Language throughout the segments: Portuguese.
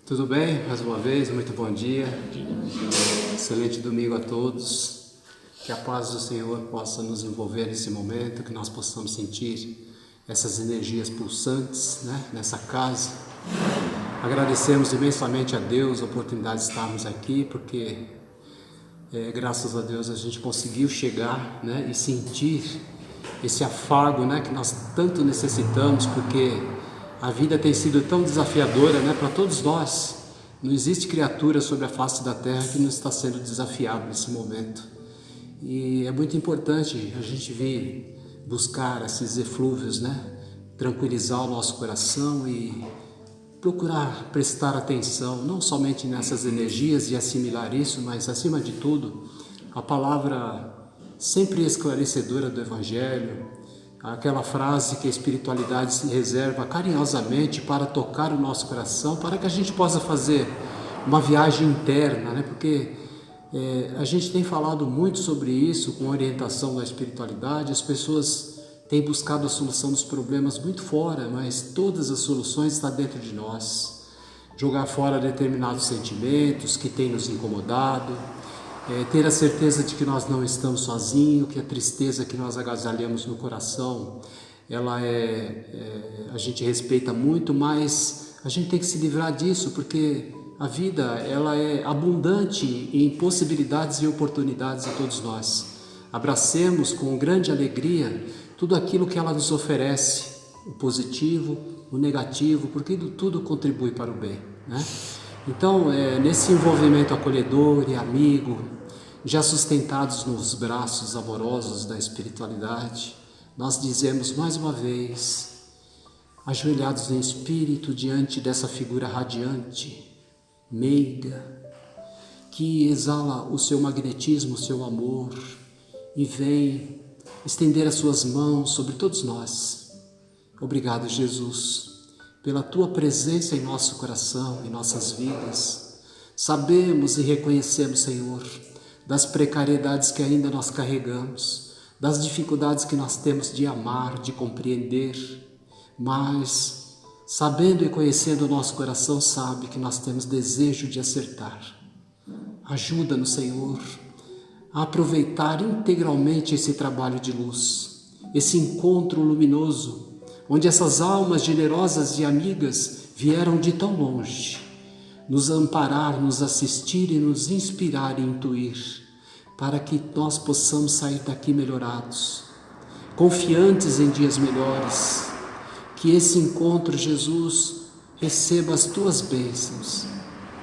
Tudo bem? Mais uma vez, muito bom dia. Excelente domingo a todos. Que a paz do Senhor possa nos envolver nesse momento, que nós possamos sentir essas energias pulsantes, nessa casa. Agradecemos imensamente a Deus a oportunidade de estarmos aqui, porque graças a Deus a gente conseguiu chegar, e sentir esse afago, que nós tanto necessitamos, porque a vida tem sido tão desafiadora, para todos nós. Não existe criatura sobre a face da terra que não está sendo desafiado nesse momento. E é muito importante a gente vir buscar esses eflúvios, tranquilizar o nosso coração e procurar prestar atenção, não somente nessas energias e assimilar isso, mas acima de tudo, a palavra sempre esclarecedora do Evangelho, aquela frase que a espiritualidade se reserva carinhosamente para tocar o nosso coração, para que a gente possa fazer uma viagem interna, porque a gente tem falado muito sobre isso com orientação da espiritualidade. As pessoas têm buscado a solução dos problemas muito fora, mas todas as soluções estão dentro de nós. Jogar fora determinados sentimentos que têm nos incomodado, ter a certeza de que nós não estamos sozinhos, que a tristeza que nós agasalhamos no coração, a gente respeita muito, mas a gente tem que se livrar disso, porque a vida ela é abundante em possibilidades e oportunidades a todos nós. Abracemos com grande alegria tudo aquilo que ela nos oferece, o positivo, o negativo, porque tudo contribui para o bem, Então, nesse envolvimento acolhedor e amigo, já sustentados nos braços amorosos da espiritualidade, nós dizemos mais uma vez, ajoelhados em espírito diante dessa figura radiante, meiga, que exala o seu magnetismo, o seu amor, e vem estender as suas mãos sobre todos nós. Obrigado, Jesus, pela Tua presença em nosso coração, em nossas vidas. Sabemos e reconhecemos, Senhor, das precariedades que ainda nós carregamos, das dificuldades que nós temos de amar, de compreender, mas sabendo e conhecendo o nosso coração, sabe que nós temos desejo de acertar. Ajuda-nos, Senhor, a aproveitar integralmente esse trabalho de luz, esse encontro luminoso, onde essas almas generosas e amigas vieram de tão longe, nos amparar, nos assistir e nos inspirar e intuir, para que nós possamos sair daqui melhorados, confiantes em dias melhores. Que esse encontro, Jesus, receba as Tuas bênçãos,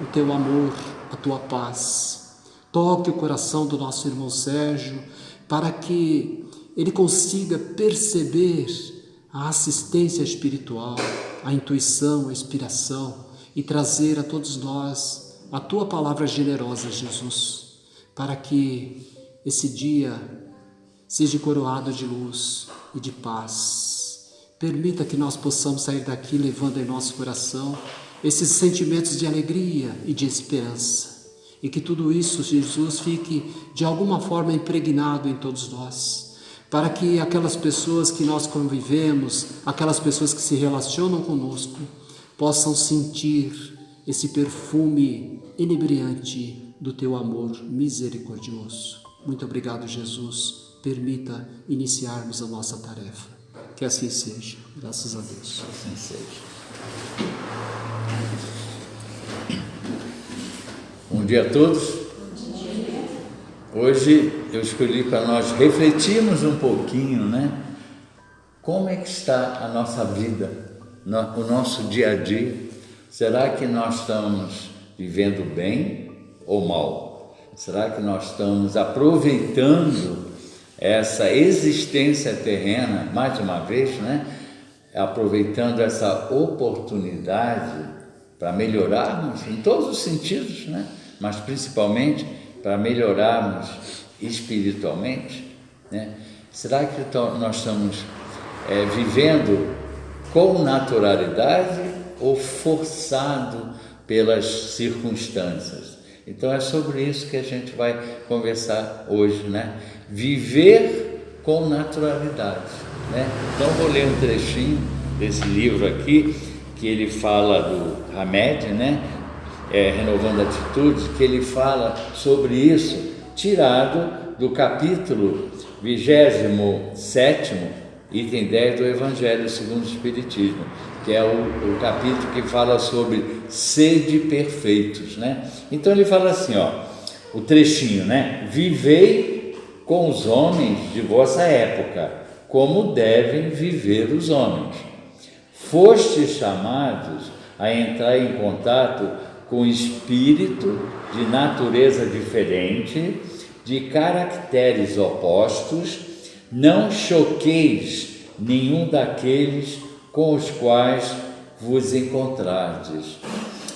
o Teu amor, a Tua paz. Toque o coração do nosso irmão Sérgio, para que ele consiga perceber a assistência espiritual, a intuição, a inspiração, e trazer a todos nós a Tua palavra generosa, Jesus, para que esse dia seja coroado de luz e de paz. Permita que nós possamos sair daqui levando em nosso coração esses sentimentos de alegria e de esperança, e que tudo isso, Jesus, fique de alguma forma impregnado em todos nós, para que aquelas pessoas que nós convivemos, aquelas pessoas que se relacionam conosco, possam sentir esse perfume inebriante do Teu amor misericordioso. Muito obrigado, Jesus. Permita iniciarmos a nossa tarefa. Que assim seja. Graças a Deus. Assim seja. Bom dia a todos. Hoje eu escolhi para nós refletirmos um pouquinho, como é que está a nossa vida, o nosso dia a dia. Será que nós estamos vivendo bem ou mal? Será que nós estamos aproveitando essa existência terrena, mais uma vez, aproveitando essa oportunidade para melhorarmos em todos os sentidos, mas principalmente para melhorarmos espiritualmente, Será que nós estamos vivendo com naturalidade ou forçado pelas circunstâncias? Então é sobre isso que a gente vai conversar hoje, Viver com naturalidade, Então vou ler um trechinho desse livro aqui, que ele fala do Hamed, Renovando Atitudes, que ele fala sobre isso, tirado do capítulo 27º, item 10 do Evangelho segundo o Espiritismo, que é o capítulo que fala sobre sede perfeitos, né? Então ele fala assim, o trechinho, né? Vivei com os homens de vossa época, como devem viver os homens. Fostes chamados a entrar em contato com espírito de natureza diferente, de caracteres opostos. Não choqueis nenhum daqueles com os quais vos encontrardes.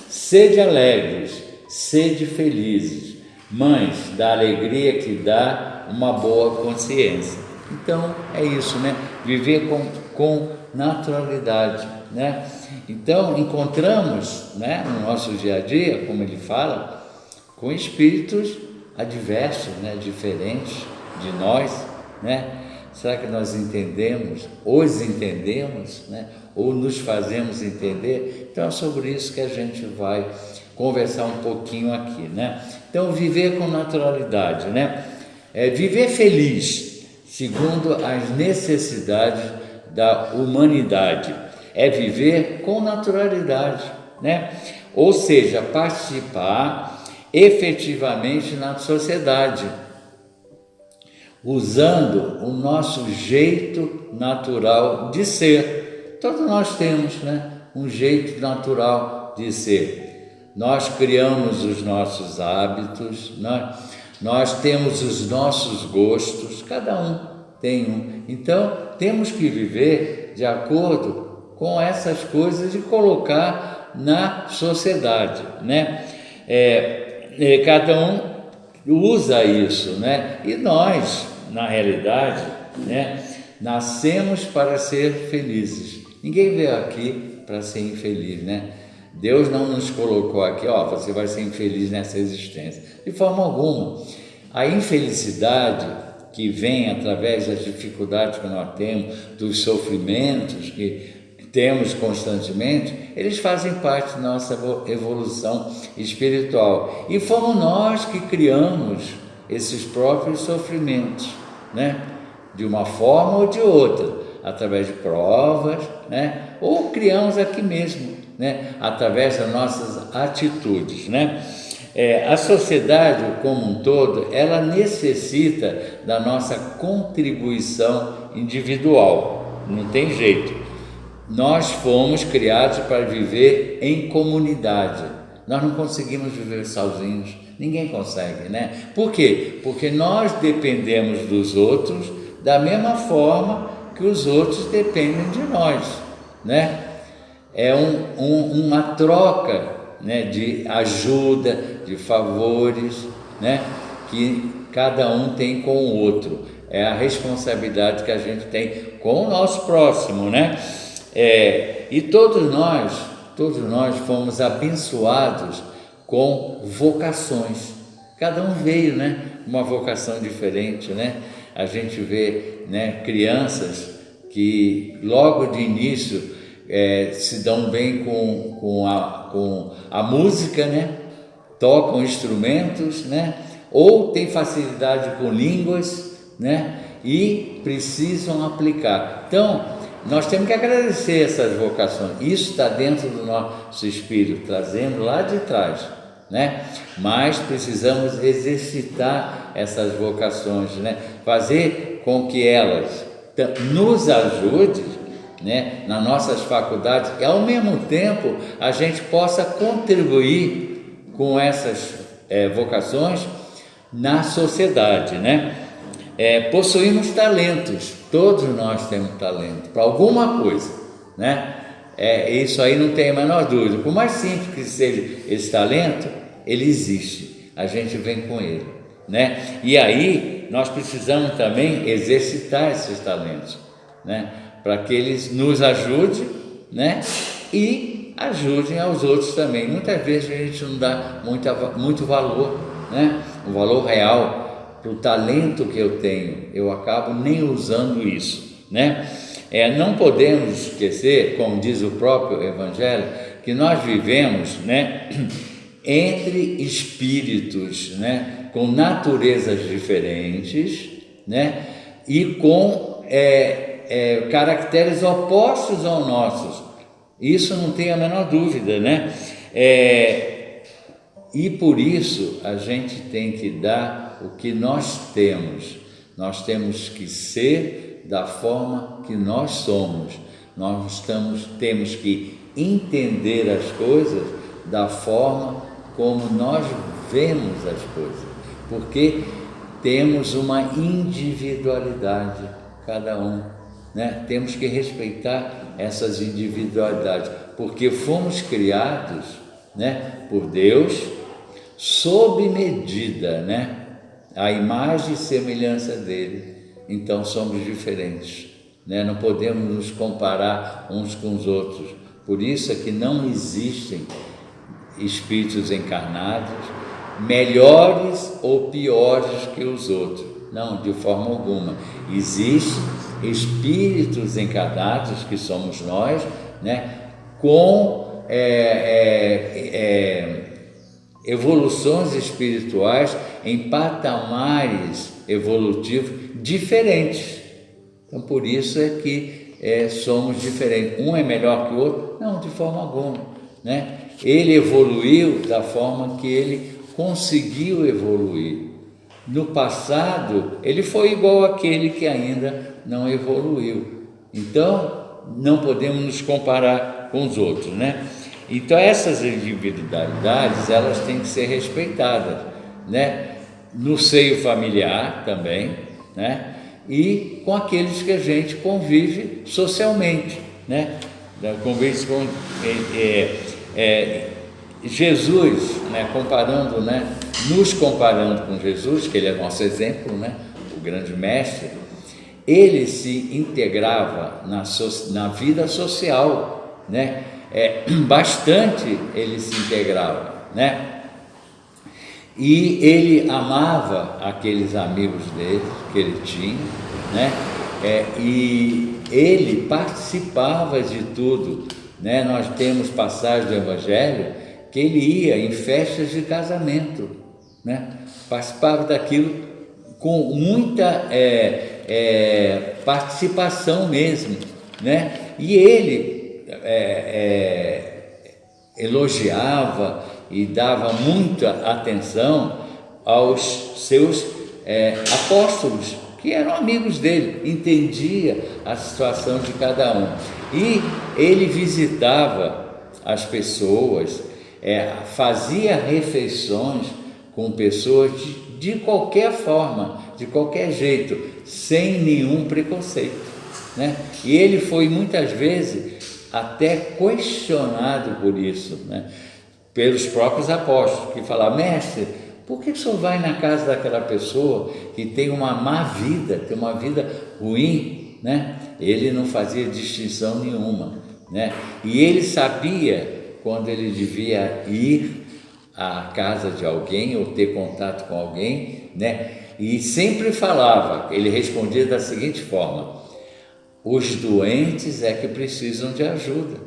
Sede alegres, sede felizes, mães da alegria que dá uma boa consciência. Então é isso, né? Viver com naturalidade, né? Então encontramos, né, no nosso dia a dia, como ele fala, com espíritos adversos, né, diferentes de nós, né? Será que nós entendemos, os entendemos, né? Ou nos fazemos entender? Então é sobre isso que a gente vai conversar um pouquinho aqui, né? Então viver com naturalidade, né? Viver feliz, segundo as necessidades da humanidade, é viver com naturalidade, né? Ou seja, participar efetivamente na sociedade, usando o nosso jeito natural de ser. Todos nós temos, né, um jeito natural de ser. Nós criamos os nossos hábitos, nós temos os nossos gostos, cada um tem um. Então, temos que viver de acordo com essas coisas e colocar na sociedade, né? Cada um usa isso, né? E nós, na realidade, né, nascemos para ser felizes. Ninguém veio aqui para ser infeliz, né? Deus não nos colocou aqui, você vai ser infeliz nessa existência, de forma alguma. A infelicidade que vem através das dificuldades que nós temos, dos sofrimentos que temos constantemente, eles fazem parte da nossa evolução espiritual. E fomos nós que criamos esses próprios sofrimentos, né? De uma forma ou de outra, através de provas, né? Ou criamos aqui mesmo, né? Através das nossas atitudes, né? A sociedade como um todo, ela necessita da nossa contribuição individual, não tem jeito. Nós fomos criados para viver em comunidade. Nós não conseguimos viver sozinhos, ninguém consegue, né? Por quê? Porque nós dependemos dos outros da mesma forma que os outros dependem de nós, né? É uma troca, né, de ajuda, de favores, né, que cada um tem com o outro. É a responsabilidade que a gente tem com o nosso próximo, né? E todos nós fomos abençoados com vocações. Cada um veio, né, uma vocação diferente, né? A gente vê, né, crianças que logo de início se dão bem com a música, né? Tocam instrumentos, né? Ou têm facilidade com línguas, né? E precisam aplicar. Então, nós temos que agradecer essas vocações. Isso está dentro do nosso espírito, trazendo lá de trás, né? Mas precisamos exercitar essas vocações, né? Fazer com que elas nos ajudem, né, nas nossas faculdades, e ao mesmo tempo a gente possa contribuir com essas vocações na sociedade, né? Possuímos talentos, todos nós temos talento para alguma coisa, né? Isso aí não tem a menor dúvida. Por mais simples que seja esse talento, ele existe, a gente vem com ele, né? E aí nós precisamos também exercitar esses talentos, né, para que eles nos ajudem, né, e ajudem aos outros também. Muitas vezes a gente não dá muito valor, né, o valor real para o talento que eu tenho, eu acabo nem usando isso, né? Não podemos esquecer, como diz o próprio Evangelho, que nós vivemos, né, entre espíritos, né, com naturezas diferentes, né, e com caracteres opostos aos nossos. Isso não tem a menor dúvida, né? E por isso a gente tem que dar o que nós temos. Nós temos que ser da forma que nós somos. Temos que entender as coisas da forma como nós vemos as coisas, porque temos uma individualidade, cada um, né? Temos que respeitar essas individualidades, porque fomos criados, né, por Deus, sob medida, né, a imagem e semelhança dele. Então somos diferentes, né? Não podemos nos comparar uns com os outros. Por isso é que não existem espíritos encarnados melhores ou piores que os outros. Não, de forma alguma. Existem espíritos encarnados, que somos nós, né, com evoluções espirituais em patamares evolutivos diferentes. Então, por isso é que somos diferentes. Um é melhor que o outro? Não, de forma alguma, né? Ele evoluiu da forma que ele conseguiu evoluir. No passado, ele foi igual àquele que ainda não evoluiu. Então, não podemos nos comparar com os outros, né? Então, essas individualidades, elas têm que ser respeitadas, né? No seio familiar também, né? E com aqueles que a gente convive socialmente, né? Convive com Jesus, né? Comparando, né? Nos comparando com Jesus, que ele é nosso exemplo, né? O grande mestre, ele se integrava na vida social, né? Bastante ele se integrava, né? E ele amava aqueles amigos dele, que ele tinha, né? E ele participava de tudo, né? Nós temos passagens do Evangelho que ele ia em festas de casamento, né? Participava daquilo com muita participação mesmo, né? E ele elogiava e dava muita atenção aos seus apóstolos, que eram amigos dele, entendia a situação de cada um. E ele visitava as pessoas, fazia refeições com pessoas de qualquer forma, de qualquer jeito, sem nenhum preconceito, né? E ele foi muitas vezes até questionado por isso, né? Pelos próprios apóstolos, que falavam: mestre, por que o senhor vai na casa daquela pessoa que tem uma má vida, tem uma vida ruim, né? Ele não fazia distinção nenhuma, né? E ele sabia quando ele devia ir à casa de alguém ou ter contato com alguém, né? E sempre falava, ele respondia da seguinte forma: os doentes é que precisam de ajuda,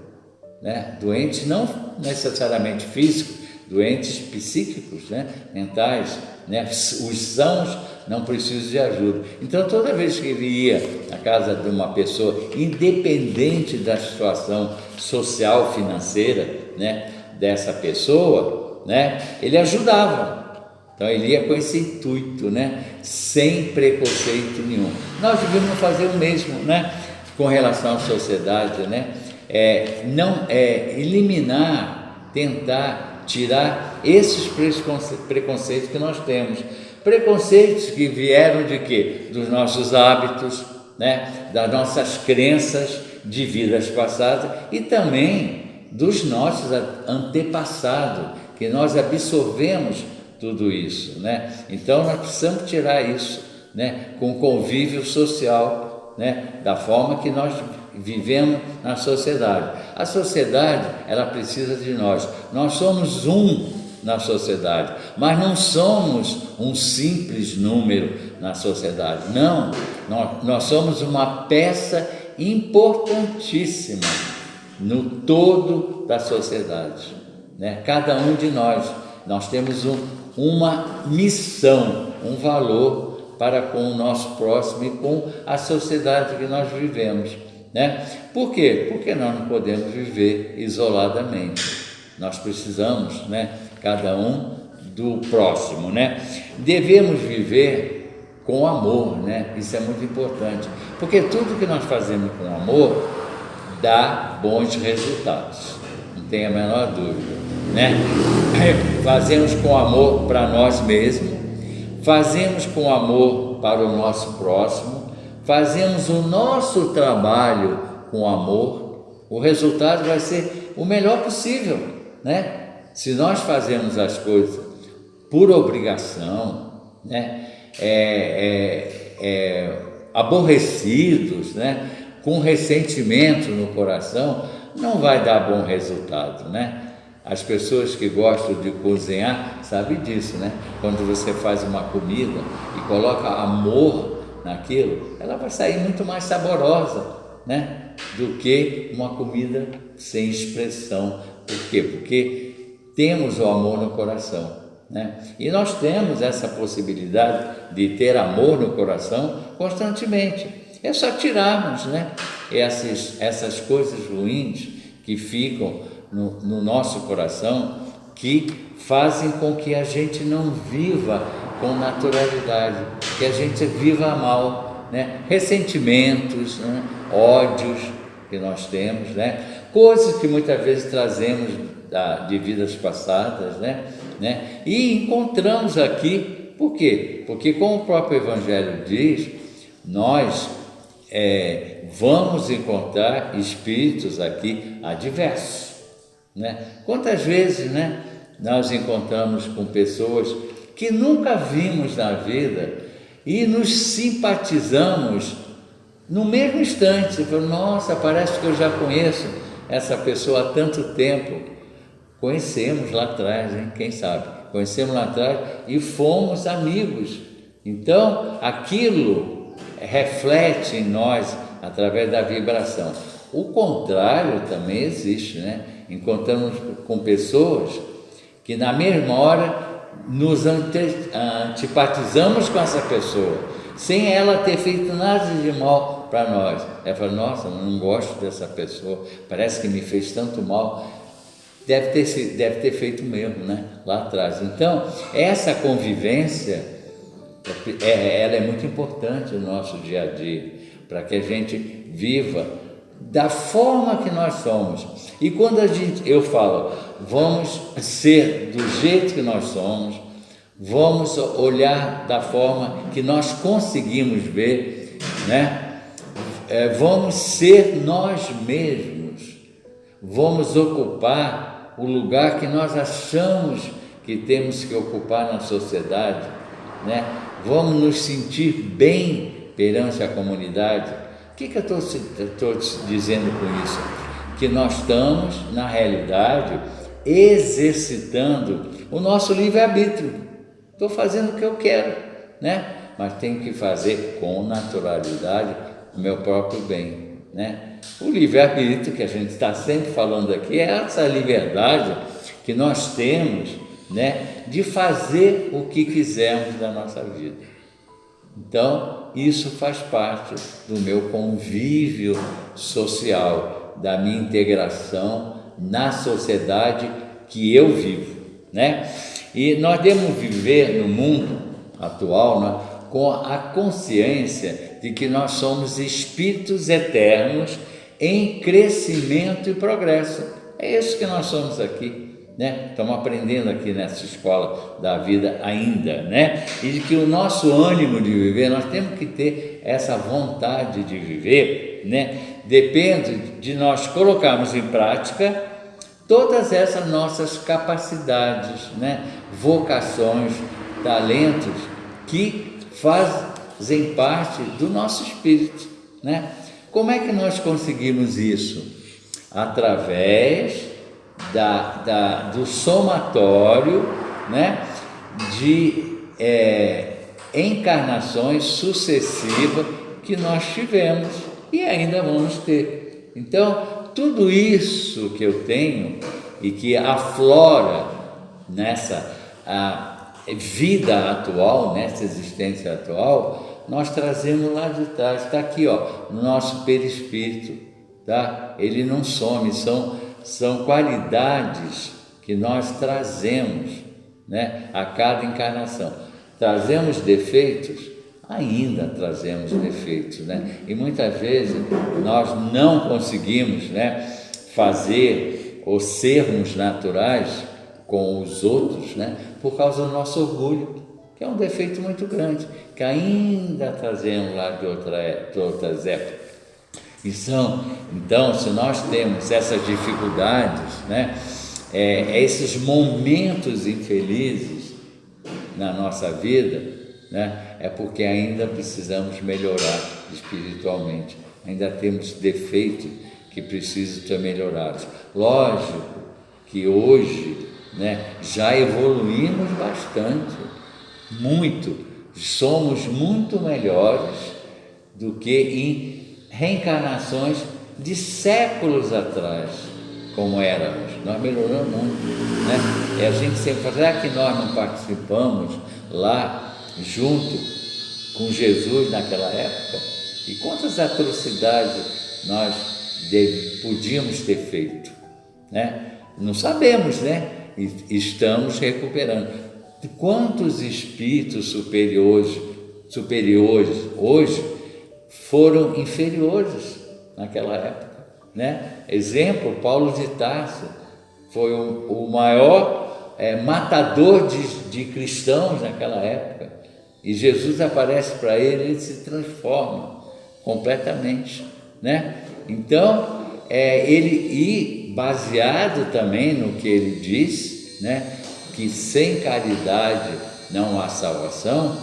né? Doentes não necessariamente físicos, doentes psíquicos, né? Mentais, né? Os sãos não precisam de ajuda. Então, toda vez que ele ia à casa de uma pessoa, independente da situação social, financeira, né, dessa pessoa, né, ele ajudava. Então, ele ia com esse intuito, né, sem preconceito nenhum. Nós devemos fazer o mesmo, né, com relação à sociedade, né? Eliminar, tentar tirar esses preconceitos que nós temos. Preconceitos que vieram de quê? Dos nossos hábitos, né? Das nossas crenças de vidas passadas e também dos nossos antepassados, que nós absorvemos tudo isso, né? Então nós precisamos tirar isso, né? Com o convívio social, né? Da forma que nós vivemos na sociedade. A sociedade, ela precisa de nós. Nós somos um na sociedade, mas não somos um simples número na sociedade. Não, nós somos uma peça importantíssima no todo da sociedade, né? Cada um de nós Nós temos uma missão, um valor para com o nosso próximo e com a sociedade que nós vivemos, né? Por quê? Porque nós não podemos viver isoladamente. Nós precisamos, né, cada um do próximo, né? Devemos viver com amor, né? Isso é muito importante, porque tudo que nós fazemos com amor dá bons resultados, não tem a menor dúvida, né? Fazemos com amor para nós mesmos, fazemos com amor para o nosso próximo, fazemos o nosso trabalho com amor, o resultado vai ser o melhor possível, né? Se nós fazemos as coisas por obrigação, né? Aborrecidos, né? Com ressentimento no coração, não vai dar bom resultado, né? As pessoas que gostam de cozinhar sabem disso, né? Quando você faz uma comida e coloca amor naquilo, ela vai sair muito mais saborosa, né? Do que uma comida sem expressão. Por quê? Porque temos o amor no coração, né? E nós temos essa possibilidade de ter amor no coração constantemente. É só tirarmos, né, essas coisas ruins que ficam no nosso coração, que fazem com que a gente não viva com naturalidade, que a gente viva mal, né? Ressentimentos, né? Ódios que nós temos, né? Coisas que muitas vezes trazemos de vidas passadas, né? E encontramos aqui, por quê? Porque, como o próprio Evangelho diz, nós vamos encontrar espíritos aqui adversos, né? Quantas vezes, né, nós encontramos com pessoas que nunca vimos na vida e nos simpatizamos no mesmo instante. Você fala, nossa, parece que eu já conheço essa pessoa há tanto tempo. Conhecemos lá atrás, hein? Quem sabe? Conhecemos lá atrás e fomos amigos. Então, aquilo reflete em nós através da vibração. O contrário também existe, né? Encontramos com pessoas que na mesma hora nos antipatizamos com essa pessoa, sem ela ter feito nada de mal para nós. Ela fala, nossa, não gosto dessa pessoa, parece que me fez tanto mal. Deve ter feito mesmo, né? Lá atrás. Então, essa convivência, ela é muito importante no nosso dia a dia, para que a gente viva da forma que nós somos. E quando eu falo, vamos ser do jeito que nós somos, vamos olhar da forma que nós conseguimos ver, né? Vamos ser nós mesmos, vamos ocupar o lugar que nós achamos que temos que ocupar na sociedade, né? Vamos nos sentir bem perante a comunidade. O que eu estou dizendo com isso? Que nós estamos, na realidade, exercitando o nosso livre-arbítrio. Estou fazendo o que eu quero, né? Mas tenho que fazer com naturalidade o meu próprio bem, né? O livre-arbítrio que a gente está sempre falando aqui é essa liberdade que nós temos, né, de fazer o que quisermos da nossa vida. Então, isso faz parte do meu convívio social, da minha integração na sociedade que eu vivo, né? E nós devemos viver no mundo atual, né, com a consciência de que nós somos espíritos eternos em crescimento e progresso. É isso que nós somos aqui, né? Estamos aprendendo aqui nessa escola da vida ainda, né? E de que o nosso ânimo de viver, nós temos que ter essa vontade de viver, né? Depende de nós colocarmos em prática todas essas nossas capacidades, né? Vocações, talentos que fazem parte do nosso espírito, né? Como é que nós conseguimos isso? Através do somatório, né, de encarnações sucessivas que nós tivemos e ainda vamos ter. Então, tudo isso que eu tenho e que aflora nessa vida atual, nessa existência atual, nós trazemos lá de trás, está aqui, no nosso perispírito, tá? Ele não some, são qualidades que nós trazemos, né, a cada encarnação. Trazemos defeitos, ainda trazemos defeitos, né? E muitas vezes nós não conseguimos, né, fazer ou sermos naturais com os outros, né, por causa do nosso orgulho, que é um defeito muito grande, que ainda trazemos lá de outras épocas. Então, se nós temos essas dificuldades, né, esses momentos infelizes na nossa vida, né, é porque ainda precisamos melhorar espiritualmente, ainda temos defeitos que precisam ser melhorados. Lógico que hoje, né, já evoluímos bastante, muito, somos muito melhores do que em reencarnações de séculos atrás, como éramos. Nós melhoramos muito, né? E a gente sempre fala, será que nós não participamos lá junto com Jesus naquela época? E quantas atrocidades nós podíamos ter feito, né? Não sabemos, né? E estamos recuperando. Quantos espíritos superiores hoje foram inferiores naquela época, né? Exemplo, Paulo de Tarso foi o maior matador de cristãos naquela época, e Jesus aparece para ele se transforma completamente, né? Então, baseado também no que ele diz, né, que sem caridade não há salvação,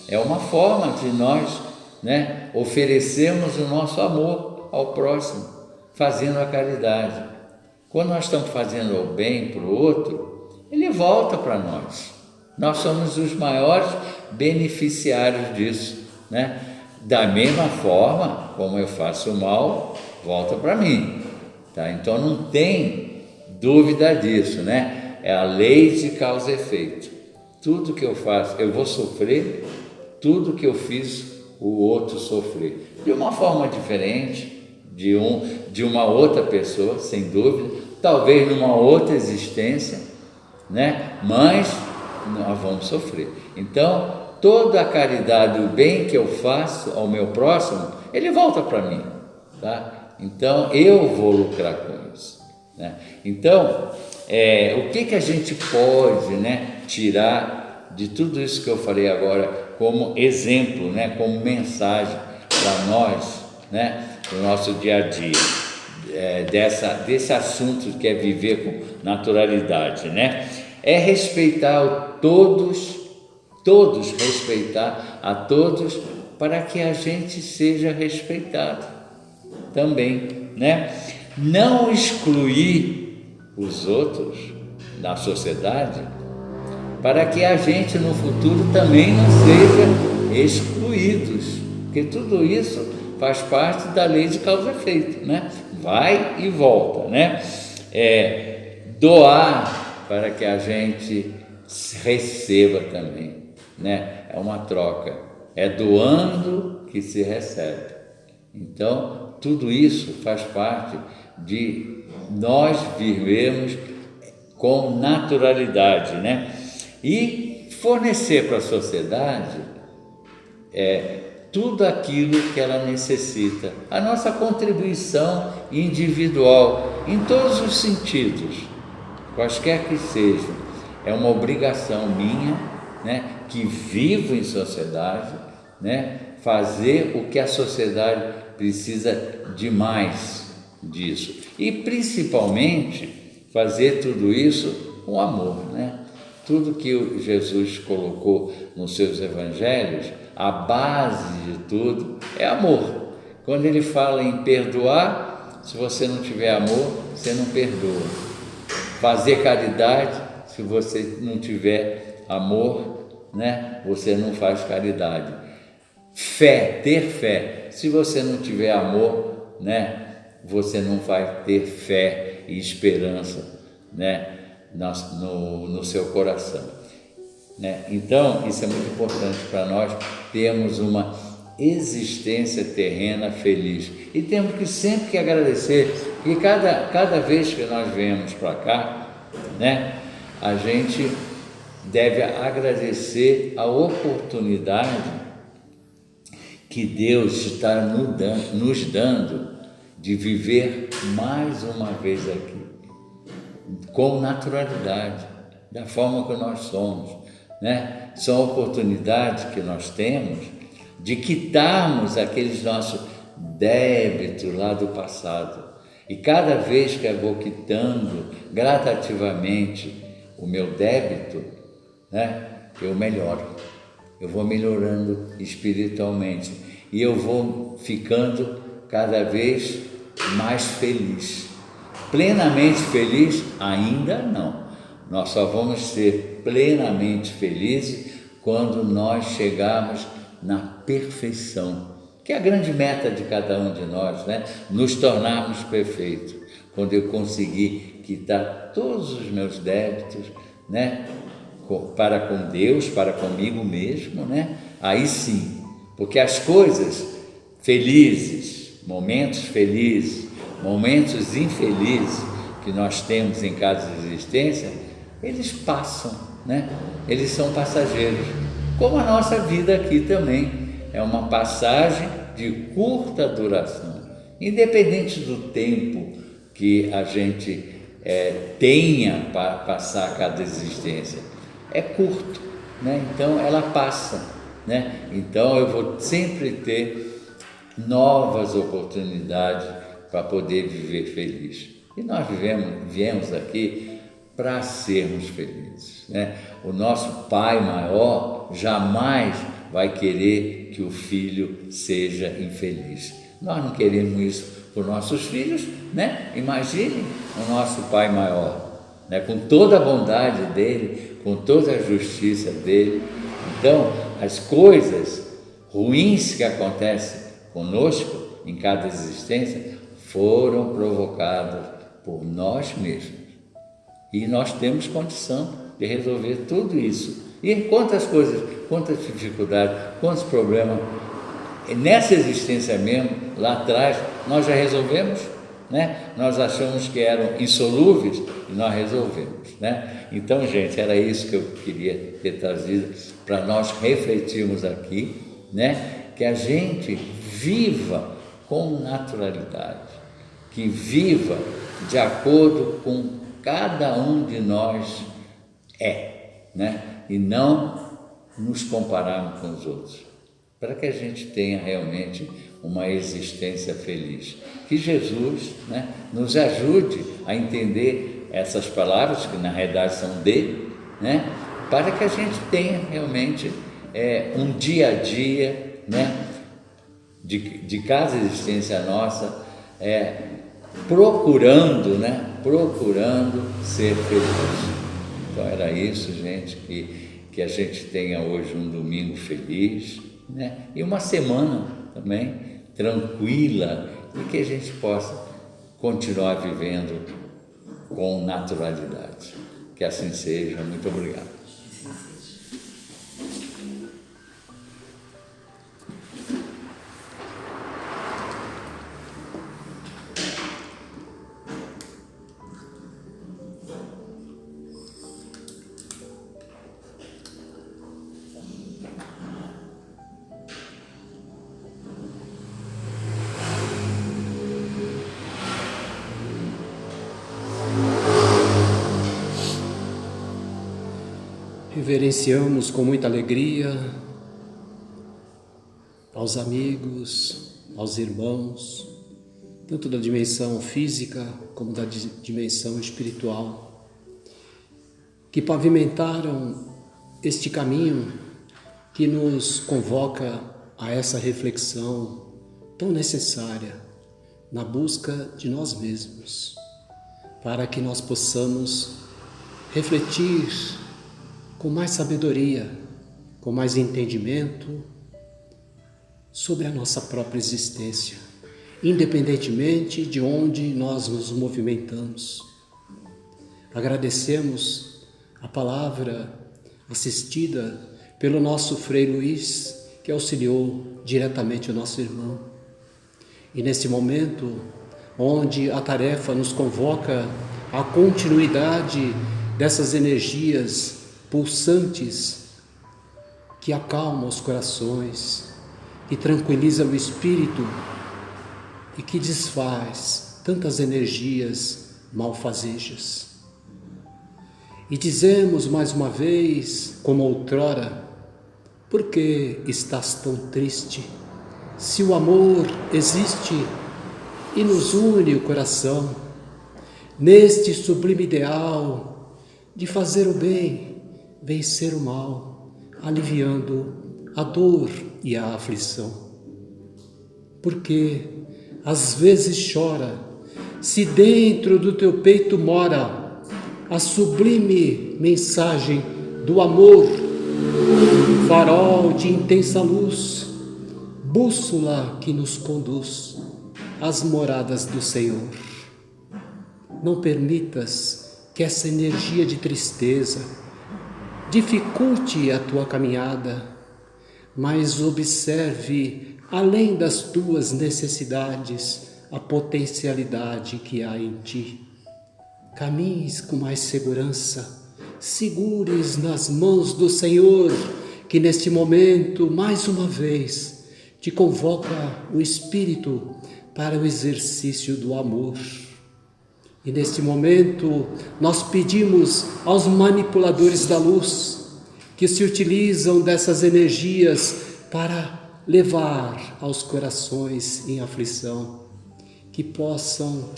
é uma forma de nós, né, oferecermos o nosso amor ao próximo, fazendo a caridade. Quando nós estamos fazendo o bem para o outro, ele volta para nós. Nós somos os maiores beneficiários disso, né? Da mesma forma como eu faço o mal, volta para mim, tá? Então não tem dúvida disso, né? É a lei de causa e efeito. Tudo que eu faço, eu vou sofrer, tudo que eu fiz, o outro sofrer. De uma forma diferente, de uma outra pessoa, sem dúvida, talvez numa outra existência, né? Mas nós vamos sofrer. Então, toda a caridade, o bem que eu faço ao meu próximo, ele volta para mim, tá? Então, eu vou lucrar com isso, né? Então, o que a gente pode, né, tirar de tudo isso que eu falei agora como exemplo, né, como mensagem para nós, né, para o nosso dia a dia, desse assunto que é viver com naturalidade, né? É respeitar todos, respeitar a todos, para que a gente seja respeitado também, né? Não excluir os outros da sociedade, para que a gente no futuro também não seja excluídos, porque tudo isso faz parte da lei de causa e efeito, né? Vai e volta, né? Doar para que a gente receba também, né? É uma troca, é doando que se recebe. Então, tudo isso faz parte de nós vivermos com naturalidade, né? E fornecer para a sociedade tudo aquilo que ela necessita, a nossa contribuição individual, em todos os sentidos, quaisquer que sejam. É uma obrigação minha, né, que vivo em sociedade, né, fazer o que a sociedade precisa de mais disso. E principalmente fazer tudo isso com amor, né? Tudo que Jesus colocou nos seus evangelhos, a base de tudo é amor. Quando ele fala em perdoar, se você não tiver amor, você não perdoa. Fazer caridade, se você não tiver amor, né, você não faz caridade. Ter fé, se você não tiver amor, né, você não vai ter fé e esperança, né, no seu coração, né? Então, isso é muito importante para nós termos uma existência terrena feliz. E temos que sempre agradecer, porque cada vez que nós viemos para cá, né, a gente deve agradecer a oportunidade que Deus está nos dando de viver mais uma vez aqui, com naturalidade, da forma que nós somos, né? São oportunidades que nós temos de quitarmos aqueles nossos débitos lá do passado. E cada vez que eu vou quitando gradativamente o meu débito, né, eu melhoro, eu vou melhorando espiritualmente e eu vou ficando cada vez mais feliz. Plenamente feliz? Ainda não. Nós só vamos ser plenamente felizes quando nós chegarmos na perfeição, que é a grande meta de cada um de nós, né? Nos tornarmos perfeitos. Quando eu conseguir quitar todos os meus débitos, né? Para com Deus, para comigo mesmo, né? Aí sim, porque as coisas felizes, momentos infelizes que nós temos em cada existência, eles passam, né? Eles são passageiros, como a nossa vida aqui também é uma passagem de curta duração, independente do tempo que a gente tenha para passar cada existência, é curto, né? Então ela passa, né? Então eu vou sempre ter novas oportunidades para poder viver feliz. E nós viemos aqui para sermos felizes, né? O nosso Pai maior jamais vai querer que o filho seja infeliz. Nós não queremos isso para os nossos filhos, né? Imagine o nosso Pai maior, né? Com toda a bondade dele, com toda a justiça dele. Então, as coisas ruins que acontecem conosco em cada existência foram provocadas por nós mesmos. E nós temos condição de resolver tudo isso. E quantas coisas, quantas dificuldades, quantos problemas, nessa existência mesmo, lá atrás, nós já resolvemos, né? Nós achamos que eram insolúveis e nós resolvemos, né? Então, gente, era isso que eu queria ter trazido para nós refletirmos aqui, né? Que a gente viva com naturalidade, que viva de acordo com cada um de nós né? E não nos compararmos com os outros, para que a gente tenha realmente uma existência feliz. Que Jesus, né, nos ajude a entender essas palavras, que na realidade são dele, né, para que a gente tenha realmente um dia a dia, né, de cada existência nossa, procurando ser feliz. Então era isso, gente, que a gente tenha hoje um domingo feliz, né? E uma semana também tranquila e que a gente possa continuar vivendo com naturalidade. Que assim seja. Muito obrigado. Reverenciamos com muita alegria aos amigos, aos irmãos, tanto da dimensão física como da dimensão espiritual, que pavimentaram este caminho que nos convoca a essa reflexão tão necessária na busca de nós mesmos, para que nós possamos refletir com mais sabedoria, com mais entendimento sobre a nossa própria existência, independentemente de onde nós nos movimentamos. Agradecemos a palavra assistida pelo nosso Frei Luiz, que auxiliou diretamente o nosso irmão. E nesse momento, onde a tarefa nos convoca à continuidade dessas energias pulsantes que acalmam os corações, que tranquiliza o espírito e que desfaz tantas energias malfazejas. E dizemos mais uma vez, como outrora: por que estás tão triste? Se o amor existe e nos une o coração, neste sublime ideal de fazer o bem, vencer o mal, aliviando a dor e a aflição. Porque às vezes chora, se dentro do teu peito mora a sublime mensagem do amor, farol de intensa luz, bússola que nos conduz às moradas do Senhor. Não permitas que essa energia de tristeza dificulte a tua caminhada, mas observe, além das tuas necessidades, a potencialidade que há em ti. Caminhes com mais segurança, segures nas mãos do Senhor, que neste momento, mais uma vez, te convoca o Espírito para o exercício do amor. E neste momento, nós pedimos aos manipuladores da luz, que se utilizam dessas energias para levar aos corações em aflição, que possamos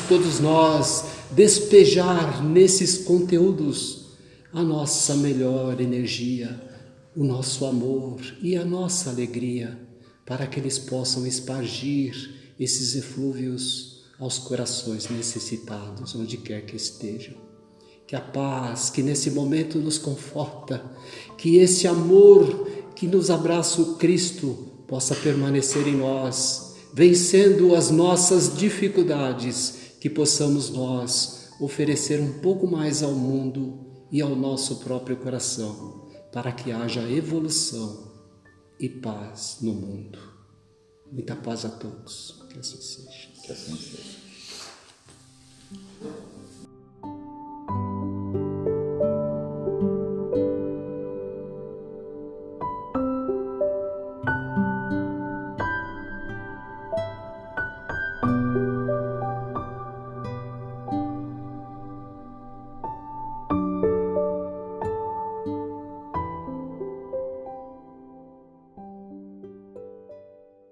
todos nós despejar nesses conteúdos a nossa melhor energia, o nosso amor e a nossa alegria, para que eles possam espargir esses eflúvios aos corações necessitados, onde quer que estejam. Que a paz que nesse momento nos conforta, que esse amor que nos abraça o Cristo possa permanecer em nós, vencendo as nossas dificuldades, que possamos nós oferecer um pouco mais ao mundo e ao nosso próprio coração, para que haja evolução e paz no mundo. Muita paz a todos. Que assim seja. Que assim seja.